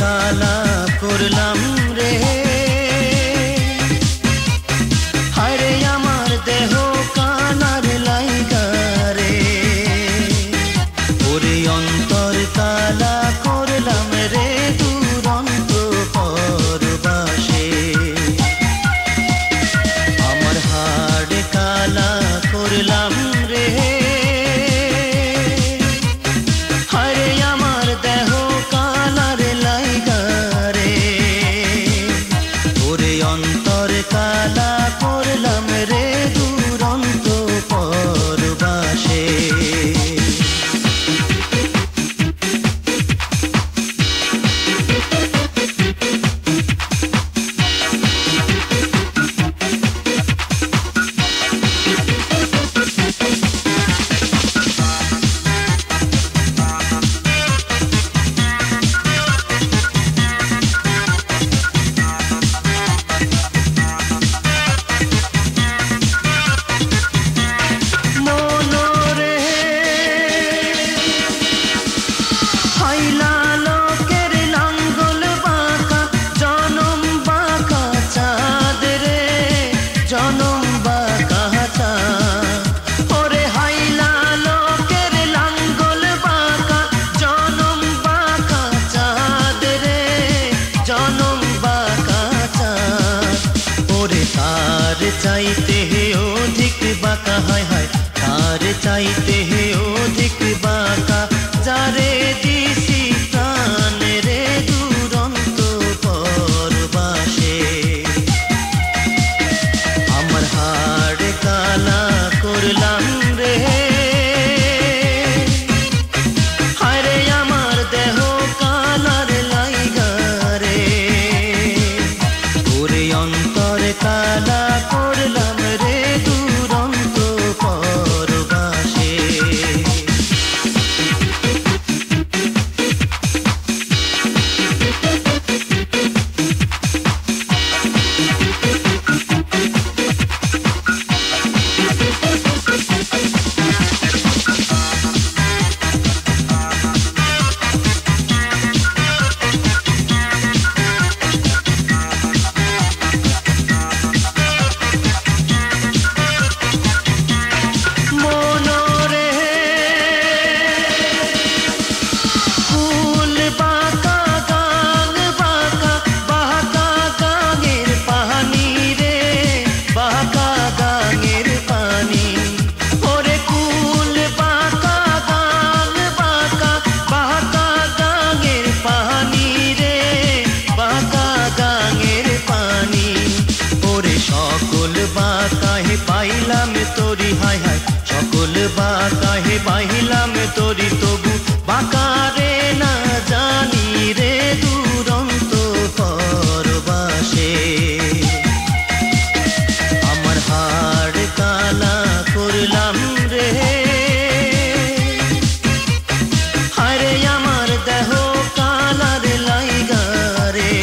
কালা করলাম রে, হায়রে আমার দেহ কালার লাইগা রে, ওরে অন্তর কালা করলাম রে দুরন্ত পরবাসে, আমার হাড় কালা করলাম রে, হায়রে আমার দেহ কালার লাইগা রে, ওরে অন্তর কালা করলাম রে দুরন্ত পরবাসে। চাইতে হে অধিক বাঁকা, হায় হায় তার চাইতে হে অধিক বাঁকা, যারে দিছি প্রাণ রে দুরন্ত পরবাসে, আমার হাড় কালা করলাম রে, হায়রে আমার দেহ কালার লাইগা রে, ওরে অন্তর কালা করলাম রে দুরন্ত পরবাসে। পাইলাম তোরি হায় হায় সকল বাঁকা হে পাইলাম তোরি, তবু বাঁকা রে না জানি রে দুরন্ত পরবাসে, আমার হাড় কালা করলাম রে, হায়রে আমার দেহ কালার লাইগা রে,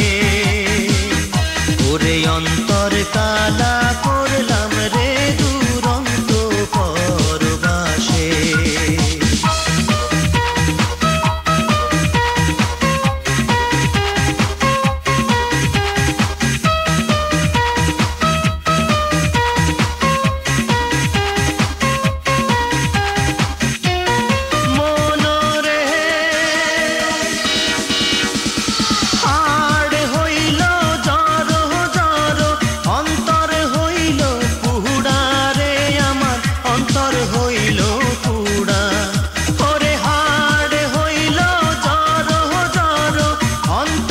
ওরে অন্তর কালা করলাম রে দুরন্ত পরবাসে। অন্তর